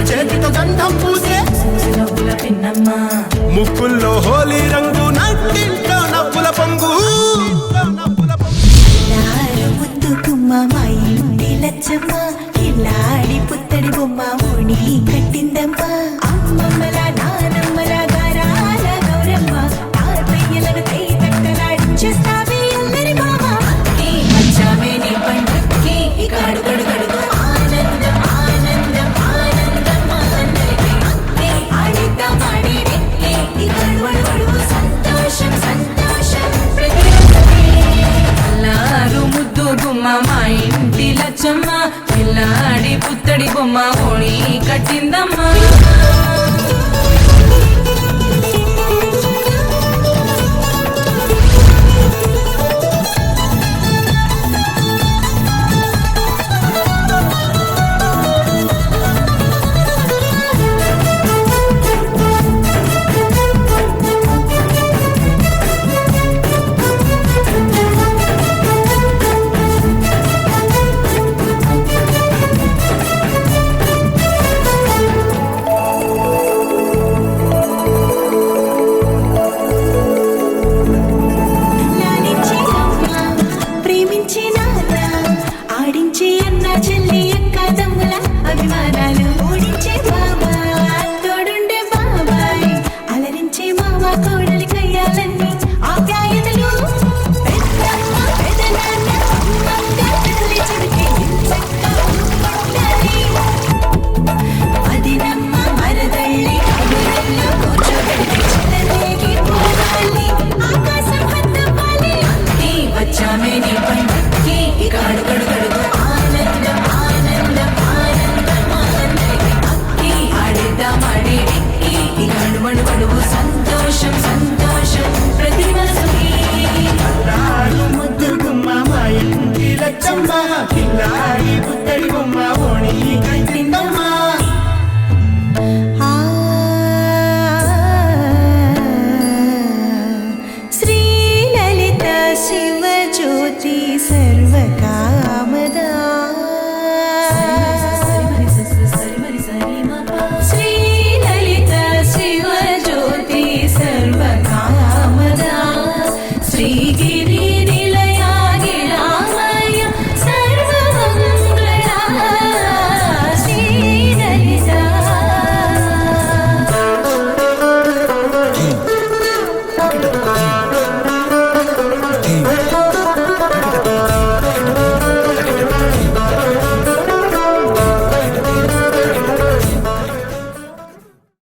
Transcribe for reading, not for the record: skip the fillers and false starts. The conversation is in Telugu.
చేతితో గంధం పూసే పిన్నమ్మ ముక్కుల్లో హోలీ రంగు నట్టింట్లో నవ్వుల పొంగు ముద్దుకుమ్మ మా ఇంటి లచ్చమ్మ కిల్లాడి పుత్తడి బొమ్మ ఓణి కట్టిందమ్మ అమ్మమ్మల నానమ్మల గారాల గౌరమ్మ తాతయ్యలను కై తట్టలాడించేస్తావే అందరి బామ వచ్చామే నీ పండుక్కి ఇక అడుగడుగడుగు ఆనందం ఆనందం ఆనందం అందరికీ ఆడిద్దాం ఆడేది ఇక అడుగడుగడుగు సంతోషం సంతోషం అల్లారు ముద్దు బొమ్మ మా ఇంటి లచ్చమ్మ పిల్లాడి పుత్తడి బొమ్మ ఓణి కట్టిందమ్మా ఆడించే అన్న చెల్లి అక్క తమ్ముల అభిమానాలు ఓడించే బాబా తోడుండే బాబాయ్ అలరించే మామ కోడలి కయ్యాలన్నీ ఆప్యాయతలు పెద్దమ్మ పెదనాన్న అమ్మమ్మ తల్లి చెడితే అదినమ్మ మరదళ్ళి అడుగుల్లో కూర్చోబెడితే చిల్లరేగి పోవాలి ఆకాశం హద్దవ్వాలి వచ్చామే నీ పండుక్కి ఇక అడుగడుగడుగు ఆనందం ఆనందం ఆనందం ఆనందం అక్కి ఆడిద్దాం ఆడేది ఇక అడుగడుగడుగు సంతోషం సంతోషం ప్రతి మనసుకి ముద్దు గుమ్మ మా ఇంటి లచ్చమ్మ కిల్లాడి పుత్తడి బొమ్మ ఓణి కట్టిందమ్మా శ్రీలలిత శివజ్యోతి సర్వకామదా శ్రీలలిత శివజ్యోతి సర్వకామదా శ్రీ